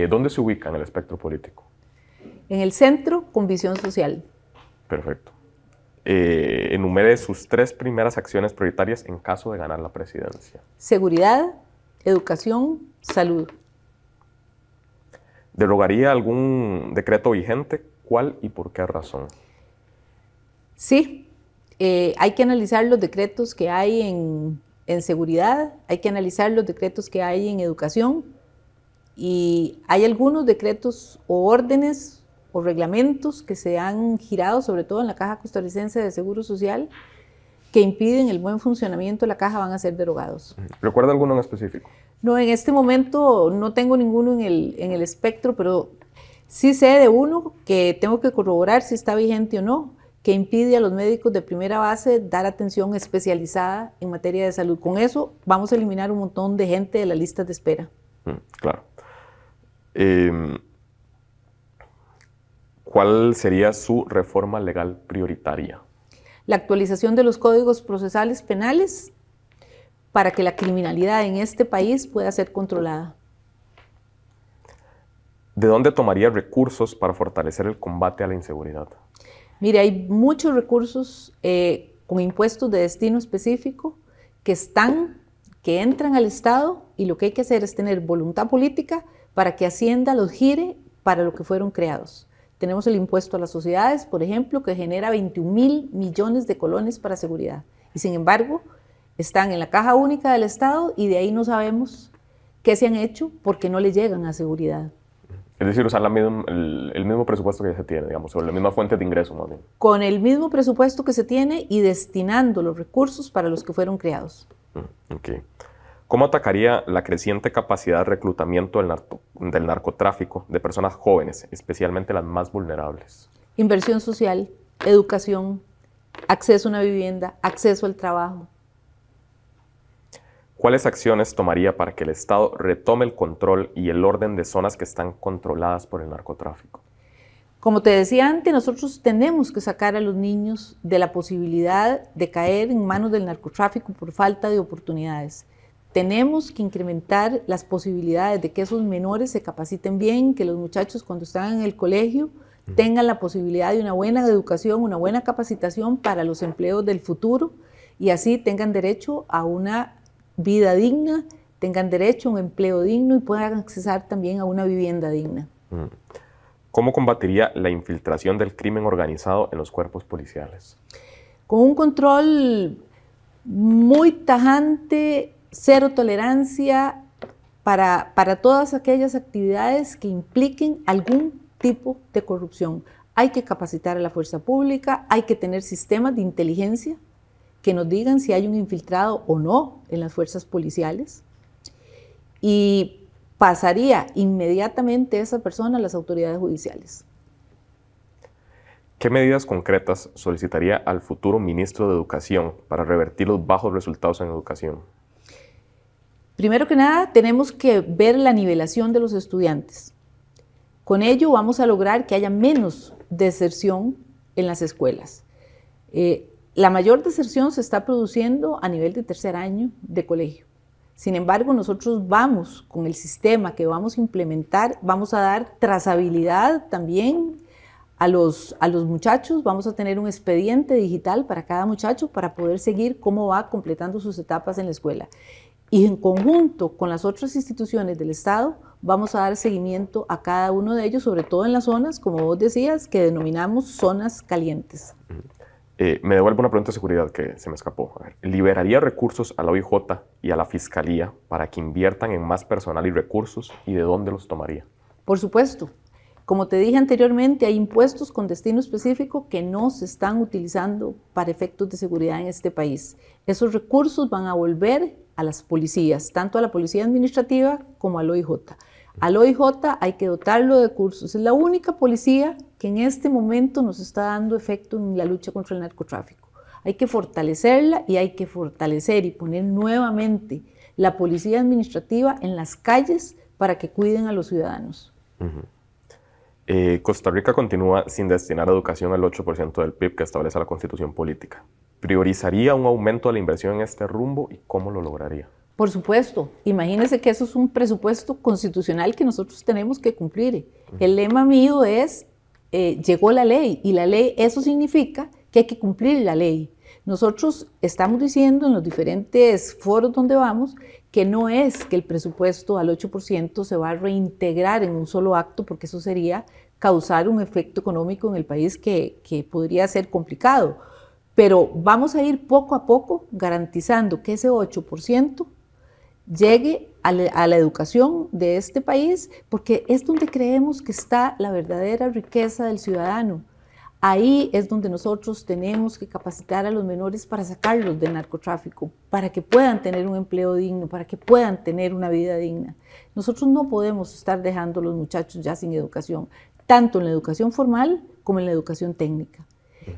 ¿Dónde se ubica en el espectro político? En el centro, con visión social. Perfecto. Enumere sus 3 primeras acciones prioritarias en caso de ganar la presidencia. Seguridad, educación, salud. ¿Derogaría algún decreto vigente? ¿Cuál y por qué razón? Sí, hay que analizar los decretos que hay en seguridad, hay que analizar los decretos que hay en educación y hay algunos decretos o órdenes o reglamentos que se han girado, sobre todo en la Caja Costarricense de Seguro Social, que impiden el buen funcionamiento de la caja, van a ser derogados. ¿Recuerda alguno en específico? No, en este momento no tengo ninguno en el espectro, pero sí sé de uno que tengo que corroborar si está vigente o no, que impide a los médicos de primera base dar atención especializada en materia de salud. Con eso vamos a eliminar un montón de gente de las listas de espera. Claro. ¿Cuál sería su reforma legal prioritaria? La actualización de los códigos procesales penales para que la criminalidad en este país pueda ser controlada. ¿De dónde tomaría recursos para fortalecer el combate a la inseguridad? Mire, hay muchos recursos con impuestos de destino específico que entran al Estado, y lo que hay que hacer es tener voluntad política para que Hacienda los gire para lo que fueron creados. Tenemos el impuesto a las sociedades, por ejemplo, que genera 21.000 millones de colones para seguridad. Y sin embargo, están en la caja única del Estado y de ahí no sabemos qué se han hecho porque no le llegan a seguridad. Es decir, usar el mismo presupuesto que ya se tiene, digamos, o la misma fuente de ingreso, más bien. Con el mismo presupuesto que se tiene y destinando los recursos para los que fueron creados. Okay. ¿Cómo atacaría la creciente capacidad de reclutamiento del narcotráfico de personas jóvenes, especialmente las más vulnerables? Inversión social, educación, acceso a una vivienda, acceso al trabajo. ¿Cuáles acciones tomaría para que el Estado retome el control y el orden de zonas que están controladas por el narcotráfico? Como te decía antes, nosotros tenemos que sacar a los niños de la posibilidad de caer en manos del narcotráfico por falta de oportunidades. Tenemos que incrementar las posibilidades de que esos menores se capaciten bien, que los muchachos cuando están en el colegio tengan la posibilidad de una buena educación, una buena capacitación para los empleos del futuro y así tengan derecho a una vida digna, tengan derecho a un empleo digno y puedan accesar también a una vivienda digna. ¿Cómo combatiría la infiltración del crimen organizado en los cuerpos policiales? Con un control muy tajante, cero tolerancia para todas aquellas actividades que impliquen algún tipo de corrupción. Hay que capacitar a la fuerza pública, hay que tener sistemas de inteligencia que nos digan si hay un infiltrado o no en las fuerzas policiales y pasaría inmediatamente esa persona a las autoridades judiciales. ¿Qué medidas concretas solicitaría al futuro ministro de Educación para revertir los bajos resultados en educación? Primero que nada, tenemos que ver la nivelación de los estudiantes. Con ello vamos a lograr que haya menos deserción en las escuelas. La mayor deserción se está produciendo a nivel de tercer año de colegio. Sin embargo, nosotros vamos con el sistema que vamos a implementar, vamos a dar trazabilidad también a los muchachos, vamos a tener un expediente digital para cada muchacho para poder seguir cómo va completando sus etapas en la escuela. Y en conjunto con las otras instituciones del Estado, vamos a dar seguimiento a cada uno de ellos, sobre todo en las zonas, como vos decías, que denominamos zonas calientes. Me devuelvo una pregunta de seguridad que se me escapó. A ver, ¿liberaría recursos a la OIJ y a la Fiscalía para que inviertan en más personal y recursos y de dónde los tomaría? Por supuesto. Como te dije anteriormente, hay impuestos con destino específico que no se están utilizando para efectos de seguridad en este país. Esos recursos van a volver a las policías, tanto a la Policía Administrativa como al OIJ. Al OIJ hay que dotarlo de recursos. Es la única policía que en este momento nos está dando efecto en la lucha contra el narcotráfico. Hay que fortalecerla y hay que fortalecer y poner nuevamente la Policía Administrativa en las calles para que cuiden a los ciudadanos. Costa Rica continúa sin destinar a educación el 8% del PIB que establece la Constitución Política. ¿Priorizaría un aumento de la inversión en este rumbo y cómo lo lograría? Por supuesto, imagínense que eso es un presupuesto constitucional que nosotros tenemos que cumplir. El lema mío es, llegó la ley, y la ley, eso significa que hay que cumplir la ley. Nosotros estamos diciendo en los diferentes foros donde vamos que no es que el presupuesto al 8% se va a reintegrar en un solo acto, porque eso sería causar un efecto económico en el país que podría ser complicado. Pero vamos a ir poco a poco garantizando que ese 8% llegue a la educación de este país, porque es donde creemos que está la verdadera riqueza del ciudadano. Ahí es donde nosotros tenemos que capacitar a los menores para sacarlos del narcotráfico, para que puedan tener un empleo digno, para que puedan tener una vida digna. Nosotros no podemos estar dejando a los muchachos ya sin educación, tanto en la educación formal como en la educación técnica.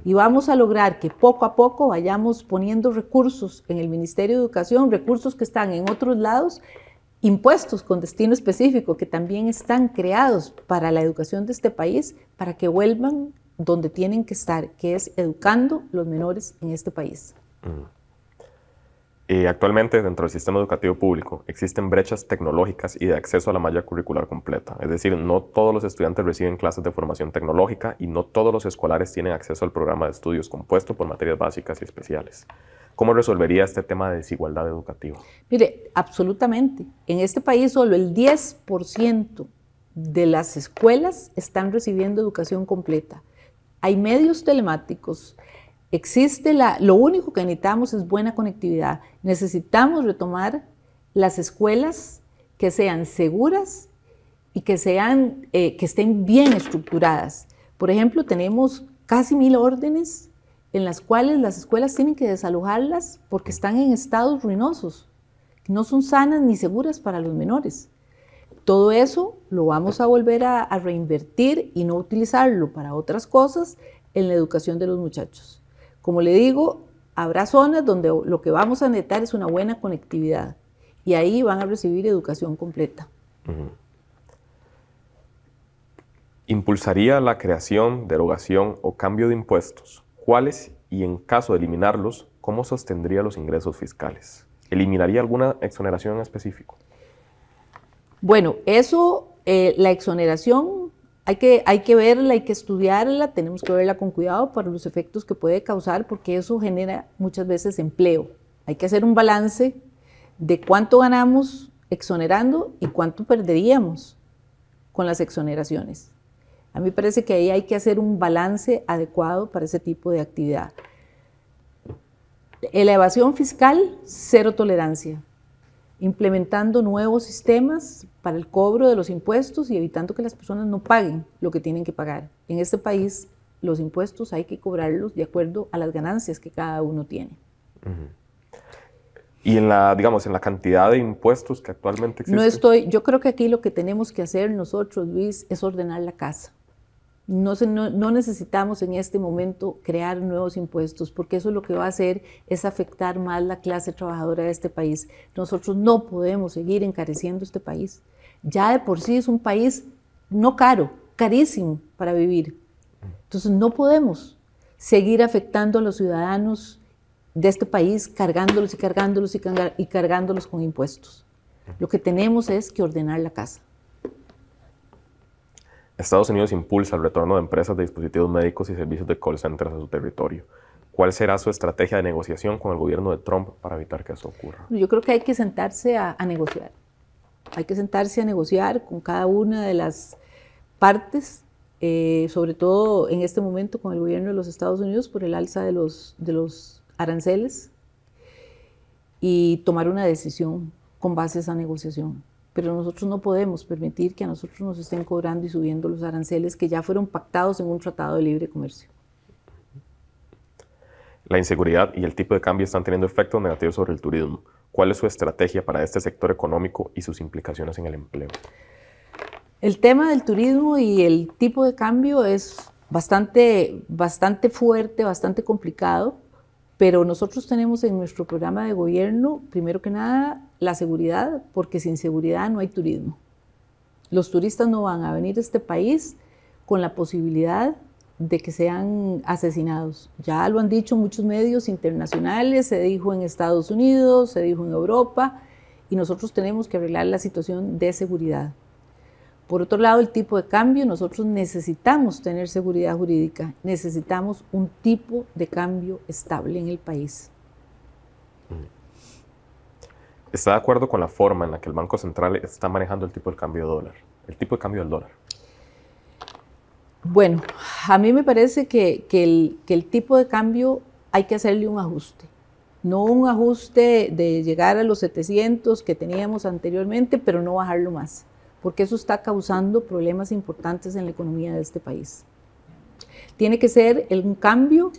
Y vamos a lograr que poco a poco vayamos poniendo recursos en el Ministerio de Educación, recursos que están en otros lados, impuestos con destino específico que también están creados para la educación de este país, para que vuelvan donde tienen que estar, que es educando los menores en este país. Actualmente, dentro del sistema educativo público, existen brechas tecnológicas y de acceso a la malla curricular completa. Es decir, no todos los estudiantes reciben clases de formación tecnológica y no todos los escolares tienen acceso al programa de estudios compuesto por materias básicas y especiales. ¿Cómo resolvería este tema de desigualdad educativa? Mire, absolutamente. En este país solo el 10% de las escuelas están recibiendo educación completa. Hay medios telemáticos. Existe lo único que necesitamos es buena conectividad. Necesitamos retomar las escuelas que sean seguras y que estén bien estructuradas. Por ejemplo, tenemos casi 1000 órdenes en las cuales las escuelas tienen que desalojarlas porque están en estados ruinosos, que no son sanas ni seguras para los menores. Todo eso lo vamos a volver a reinvertir y no utilizarlo para otras cosas en la educación de los muchachos. Como le digo, habrá zonas donde lo que vamos a necesitar es una buena conectividad y ahí van a recibir educación completa. ¿Impulsaría la creación, derogación o cambio de impuestos? ¿Cuáles? Y en caso de eliminarlos, ¿cómo sostendría los ingresos fiscales? ¿Eliminaría alguna exoneración en específico? Bueno, eso, la exoneración, hay que verla, hay que estudiarla, tenemos que verla con cuidado para los efectos que puede causar, porque eso genera muchas veces empleo. Hay que hacer un balance de cuánto ganamos exonerando y cuánto perderíamos con las exoneraciones. A mí me parece que ahí hay que hacer un balance adecuado para ese tipo de actividad. La evasión fiscal, cero tolerancia. Implementando nuevos sistemas para el cobro de los impuestos y evitando que las personas no paguen lo que tienen que pagar. En este país, los impuestos hay que cobrarlos de acuerdo a las ganancias que cada uno tiene. Y en la cantidad de impuestos que actualmente existen. Yo creo que aquí lo que tenemos que hacer nosotros, Luis, es ordenar la casa. No necesitamos en este momento crear nuevos impuestos, porque eso lo que va a hacer es afectar más la clase trabajadora de este país. Nosotros no podemos seguir encareciendo este país. Ya de por sí es un país no caro, carísimo para vivir. Entonces no podemos seguir afectando a los ciudadanos de este país, cargándolos y cargándolos y cargándolos con impuestos. Lo que tenemos es que ordenar la casa. Estados Unidos impulsa el retorno de empresas de dispositivos médicos y servicios de call centers a su territorio. ¿Cuál será su estrategia de negociación con el gobierno de Trump para evitar que eso ocurra? Yo creo que hay que sentarse a negociar. Hay que sentarse a negociar con cada una de las partes, sobre todo en este momento con el gobierno de los Estados Unidos por el alza de los aranceles y tomar una decisión con base a esa negociación. Pero nosotros no podemos permitir que a nosotros nos estén cobrando y subiendo los aranceles que ya fueron pactados en un tratado de libre comercio. La inseguridad y el tipo de cambio están teniendo efectos negativos sobre el turismo. ¿Cuál es su estrategia para este sector económico y sus implicaciones en el empleo? El tema del turismo y el tipo de cambio es bastante fuerte, bastante complicado, pero nosotros tenemos en nuestro programa de gobierno, primero que nada, la seguridad, porque sin seguridad no hay turismo. Los turistas no van a venir a este país con la posibilidad de que sean asesinados. Ya lo han dicho muchos medios internacionales, se dijo en Estados Unidos, se dijo en Europa, y nosotros tenemos que arreglar la situación de seguridad. Por otro lado, el tipo de cambio, nosotros necesitamos tener seguridad jurídica, necesitamos un tipo de cambio estable en el país. ¿Está de acuerdo con la forma en la que el Banco Central está manejando el tipo de cambio de dólar, el tipo de cambio del dólar? Bueno, a mí me parece que el tipo de cambio hay que hacerle un ajuste. No un ajuste de llegar a los 700 que teníamos anteriormente, pero no bajarlo más, porque eso está causando problemas importantes en la economía de este país. Tiene que ser un cambio,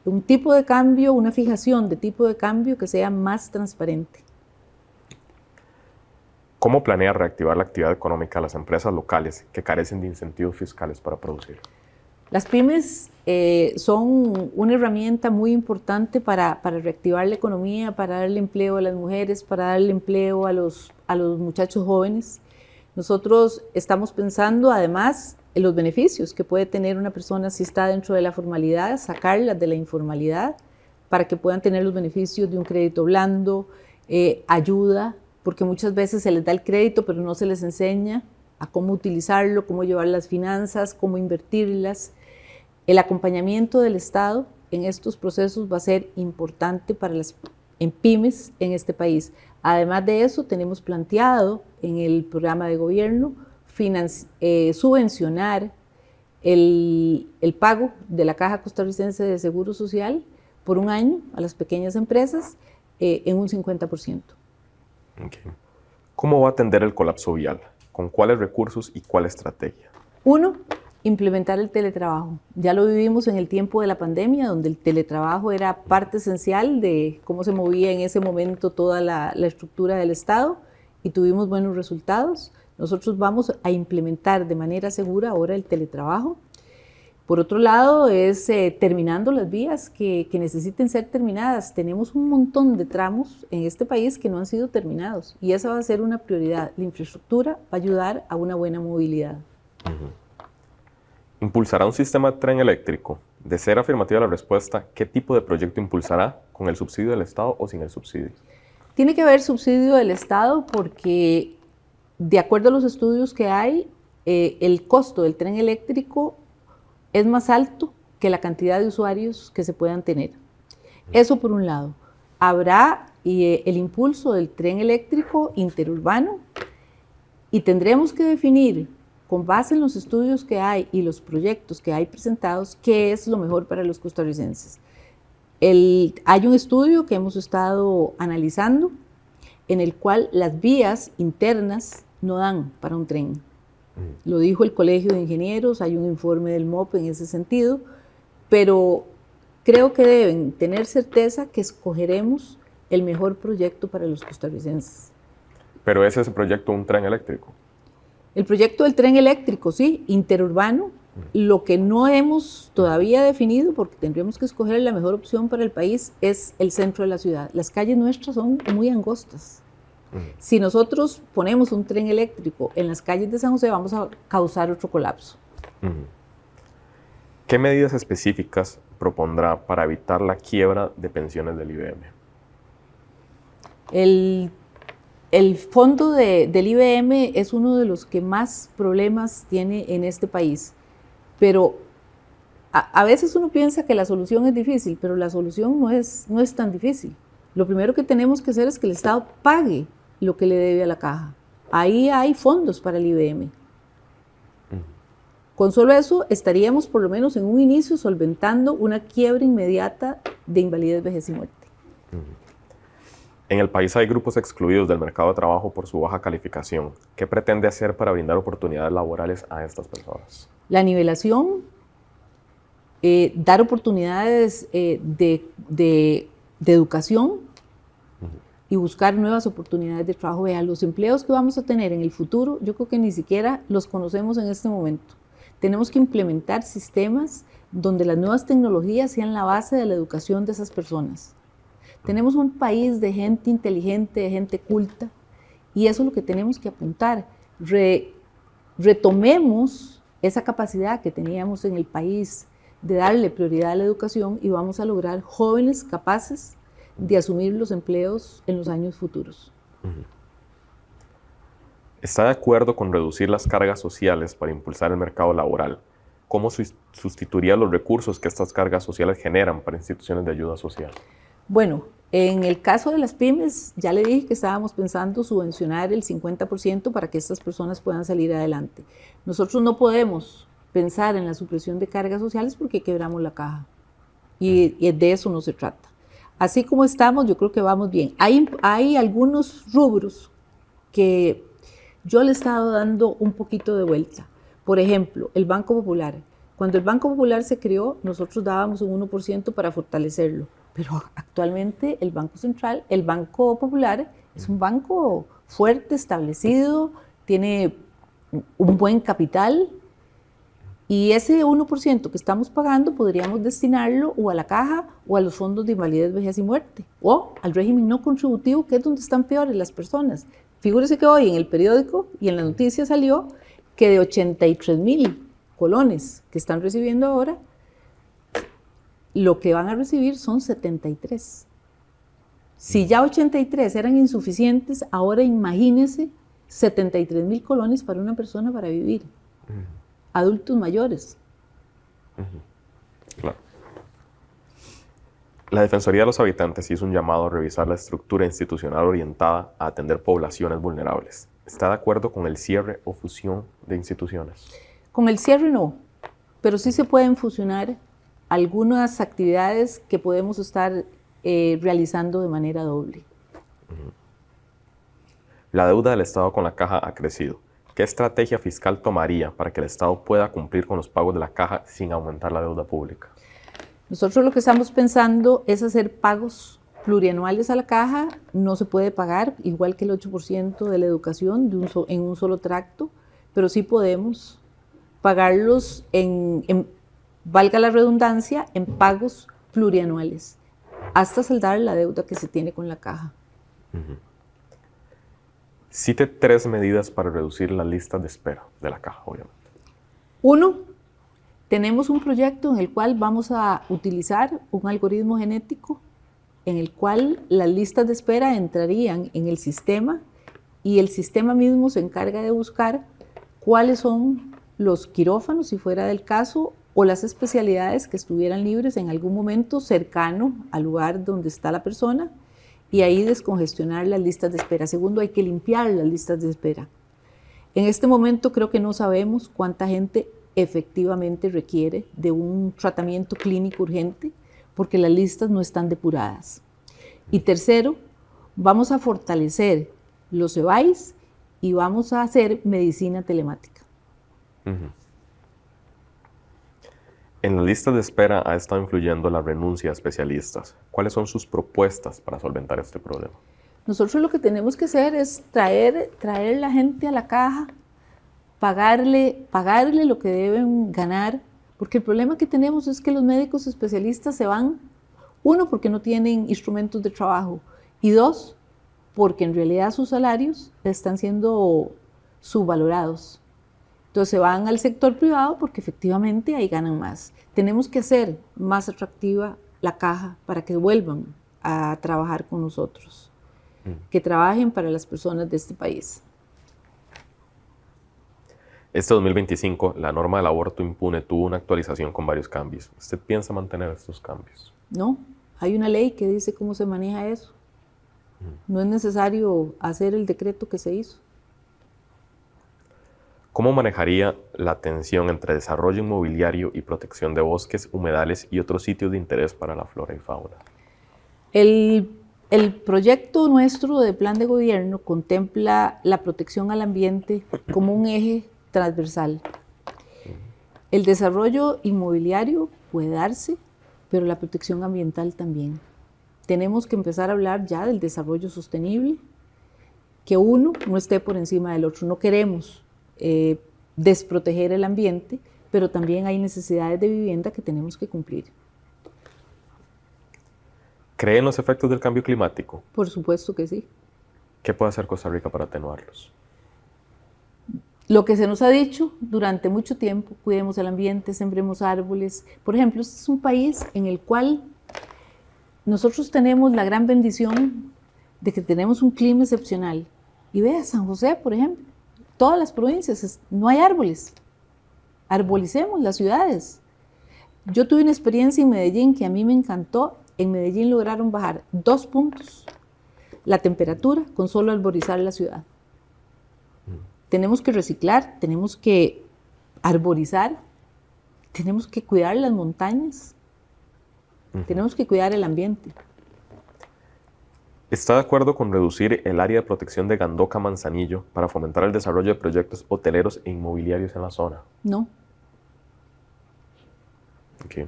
un tipo de cambio, una fijación de tipo de cambio que sea más transparente. ¿Cómo planea reactivar la actividad económica de las empresas locales que carecen de incentivos fiscales para producir? Las pymes son una herramienta muy importante para reactivar la economía, para darle empleo a las mujeres, para darle empleo a los muchachos jóvenes. Nosotros estamos pensando además en los beneficios que puede tener una persona si está dentro de la formalidad, sacarlas de la informalidad para que puedan tener los beneficios de un crédito blando, ayuda, porque muchas veces se les da el crédito pero no se les enseña a cómo utilizarlo, cómo llevar las finanzas, cómo invertirlas. El acompañamiento del Estado en estos procesos va a ser importante para las pymes en este país. Además de eso, tenemos planteado en el programa de gobierno subvencionar el pago de la Caja Costarricense de Seguro Social por un año a las pequeñas empresas en un 50%. Okay. ¿Cómo va a atender el colapso vial? ¿Con cuáles recursos y cuál estrategia? Uno, implementar el teletrabajo. Ya lo vivimos en el tiempo de la pandemia, donde el teletrabajo era parte esencial de cómo se movía en ese momento toda la estructura del Estado y tuvimos buenos resultados. Nosotros vamos a implementar de manera segura ahora el teletrabajo. Por otro lado, es terminando las vías que necesiten ser terminadas. Tenemos un montón de tramos en este país que no han sido terminados y esa va a ser una prioridad. La infraestructura va a ayudar a una buena movilidad. ¿Impulsará un sistema de tren eléctrico? De ser afirmativa la respuesta, ¿qué tipo de proyecto impulsará? ¿Con el subsidio del Estado o sin el subsidio? Tiene que haber subsidio del Estado porque, de acuerdo a los estudios que hay, el costo del tren eléctrico es más alto que la cantidad de usuarios que se puedan tener. Eso por un lado. Habrá el impulso del tren eléctrico interurbano y tendremos que definir, con base en los estudios que hay y los proyectos que hay presentados, qué es lo mejor para los costarricenses. Hay un estudio que hemos estado analizando en el cual las vías internas no dan para un tren. Lo dijo el Colegio de Ingenieros, hay un informe del MOP en ese sentido, pero creo que deben tener certeza que escogeremos el mejor proyecto para los costarricenses. ¿Pero es ese proyecto un tren eléctrico? El proyecto del tren eléctrico, sí, interurbano, lo que no hemos todavía definido, porque tendríamos que escoger la mejor opción para el país, es el centro de la ciudad. Las calles nuestras son muy angostas. Si nosotros ponemos un tren eléctrico en las calles de San José, vamos a causar otro colapso. ¿Qué medidas específicas propondrá para evitar la quiebra de pensiones del IBM? El fondo del IBM es uno de los que más problemas tiene en este país, pero a veces uno piensa que la solución es difícil, pero la solución no es tan difícil. Lo primero que tenemos que hacer es que el Estado pague lo que le debe a la caja. Ahí hay fondos para el IBM. Con solo eso estaríamos por lo menos en un inicio solventando una quiebra inmediata de invalidez, vejez y muerte. En el país hay grupos excluidos del mercado de trabajo por su baja calificación. ¿Qué pretende hacer para brindar oportunidades laborales a estas personas? La nivelación, dar oportunidades de educación y buscar nuevas oportunidades de trabajo. Vean, los empleos que vamos a tener en el futuro, yo creo que ni siquiera los conocemos en este momento. Tenemos que implementar sistemas donde las nuevas tecnologías sean la base de la educación de esas personas. Tenemos un país de gente inteligente, de gente culta, y eso es lo que tenemos que apuntar. Retomemos esa capacidad que teníamos en el país de darle prioridad a la educación y vamos a lograr jóvenes capaces de asumir los empleos en los años futuros. ¿Está de acuerdo con reducir las cargas sociales para impulsar el mercado laboral? ¿Cómo sustituiría los recursos que estas cargas sociales generan para instituciones de ayuda social? Bueno, en el caso de las pymes, ya le dije que estábamos pensando subvencionar el 50% para que estas personas puedan salir adelante. Nosotros no podemos pensar en la supresión de cargas sociales porque quebramos la caja. Y de eso no se trata. Así como estamos, yo creo que vamos bien. Hay algunos rubros que yo le he estado dando un poquito de vuelta. Por ejemplo, el Banco Popular. Cuando el Banco Popular se creó, nosotros dábamos un 1% para fortalecerlo. Pero actualmente el Banco Central, el Banco Popular, es un banco fuerte, establecido, tiene un buen capital. Y ese 1% que estamos pagando podríamos destinarlo o a la caja o a los fondos de invalidez, vejez y muerte o al régimen no contributivo, que es donde están peores las personas. Figúrese que hoy en el periódico y en la noticia salió que de 83,000 colones que están recibiendo ahora, lo que van a recibir son 73. Si ya 83 eran insuficientes, ahora imagínense 73,000 colones para una persona para vivir. Adultos mayores. Claro. La Defensoría de los Habitantes hizo un llamado a revisar la estructura institucional orientada a atender poblaciones vulnerables. ¿Está de acuerdo con el cierre o fusión de instituciones? Con el cierre no, pero sí se pueden fusionar algunas actividades que podemos estar realizando de manera doble. La deuda del Estado con la Caja ha crecido. ¿Qué estrategia fiscal tomaría para que el Estado pueda cumplir con los pagos de la Caja sin aumentar la deuda pública? Nosotros lo que estamos pensando es hacer pagos plurianuales a la Caja. No se puede pagar igual que el 8% de la educación en un solo tracto, pero sí podemos pagarlos valga la redundancia, en pagos plurianuales, hasta saldar la deuda que se tiene con la Caja. Cite 3 medidas para reducir las listas de espera de la Caja, obviamente. 1, tenemos un proyecto en el cual vamos a utilizar un algoritmo genético en el cual las listas de espera entrarían en el sistema y el sistema mismo se encarga de buscar cuáles son los quirófanos, si fuera del caso, o las especialidades que estuvieran libres en algún momento cercano al lugar donde está la persona y ahí descongestionar las listas de espera. Segundo, hay que limpiar las listas de espera. En este momento creo que no sabemos cuánta gente efectivamente requiere de un tratamiento clínico urgente porque las listas no están depuradas. Y tercero, vamos a fortalecer los EBAIS y vamos a hacer medicina telemática. En la lista de espera ha estado influyendo la renuncia a especialistas. ¿Cuáles son sus propuestas para solventar este problema? Nosotros lo que tenemos que hacer es traer la gente a la Caja, pagarle lo que deben ganar, porque el problema que tenemos es que los médicos especialistas se van, 1, porque no tienen instrumentos de trabajo, y 2, porque en realidad sus salarios están siendo subvalorados. Entonces se van al sector privado porque efectivamente ahí ganan más. Tenemos que hacer más atractiva la Caja para que vuelvan a trabajar con nosotros, que trabajen para las personas de este país. Este 2025, la norma del aborto impune tuvo una actualización con varios cambios. ¿Usted piensa mantener estos cambios? No, hay una ley que dice cómo se maneja eso. No es necesario hacer el decreto que se hizo. ¿Cómo manejaría la tensión entre desarrollo inmobiliario y protección de bosques, humedales y otros sitios de interés para la flora y fauna? El proyecto nuestro de plan de gobierno contempla la protección al ambiente como un eje transversal. El desarrollo inmobiliario puede darse, pero la protección ambiental también. Tenemos que empezar a hablar ya del desarrollo sostenible, que uno no esté por encima del otro. No queremos desproteger el ambiente, pero también hay necesidades de vivienda que tenemos que cumplir. ¿Cree en los efectos del cambio climático? Por supuesto que sí. ¿Qué puede hacer Costa Rica para atenuarlos? Lo que se nos ha dicho durante mucho tiempo, cuidemos el ambiente, sembremos árboles. Por ejemplo, este es un país en el cual nosotros tenemos la gran bendición de que tenemos un clima excepcional. Y vea, San José, por ejemplo, todas las provincias, no hay árboles. Arbolicemos las ciudades. Yo tuve una experiencia en Medellín que a mí me encantó. En Medellín lograron bajar 2 puntos la temperatura con solo arborizar la ciudad. Tenemos que reciclar, tenemos que arborizar, tenemos que cuidar las montañas, tenemos que cuidar el ambiente. ¿Está de acuerdo con reducir el área de protección de Gandoca-Manzanillo para fomentar el desarrollo de proyectos hoteleros e inmobiliarios en la zona? No. Okay.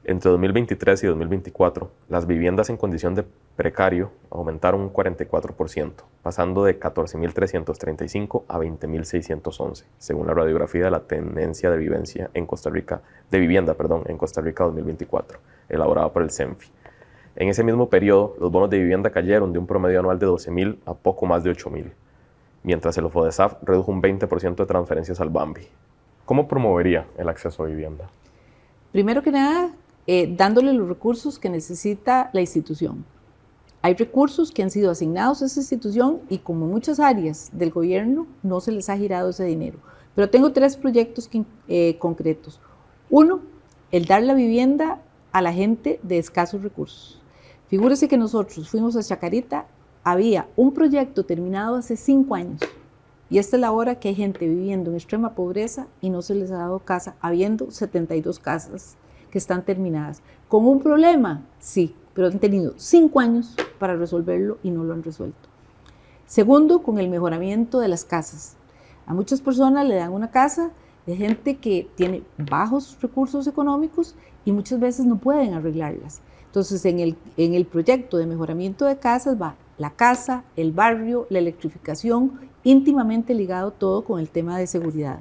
Entre 2023 y 2024, las viviendas en condición de precario aumentaron un 44%, pasando de 14.335 a 20.611, según la radiografía de la Tenencia de Vivienda en Costa Rica 2024, elaborada por el CENFI. En ese mismo periodo, los bonos de vivienda cayeron de un promedio anual de 12.000 a poco más de 8.000, mientras el OFODESAF redujo un 20% de transferencias al BAMBI. ¿Cómo promovería el acceso a vivienda? Primero que nada, dándole los recursos que necesita la institución. Hay recursos que han sido asignados a esa institución y como muchas áreas del gobierno no se les ha girado ese dinero. Pero tengo 3 proyectos concretos. Uno, el dar la vivienda a la gente de escasos recursos. Figúrese que nosotros fuimos a Chacarita, había un proyecto terminado hace 5 años y esta es la hora que hay gente viviendo en extrema pobreza y no se les ha dado casa, habiendo 72 casas que están terminadas. ¿Con un problema? Sí, pero han tenido 5 años para resolverlo y no lo han resuelto. Segundo, con el mejoramiento de las casas. A muchas personas le dan una casa de gente que tiene bajos recursos económicos y muchas veces no pueden arreglarlas. Entonces, en el proyecto de mejoramiento de casas va la casa, el barrio, la electrificación, íntimamente ligado todo con el tema de seguridad.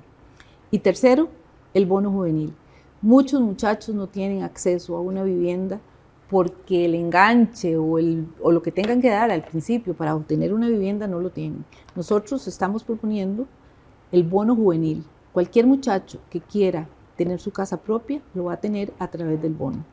Y tercero, el bono juvenil. Muchos muchachos no tienen acceso a una vivienda porque el enganche o lo que tengan que dar al principio para obtener una vivienda no lo tienen. Nosotros estamos proponiendo el bono juvenil. Cualquier muchacho que quiera tener su casa propia lo va a tener a través del bono.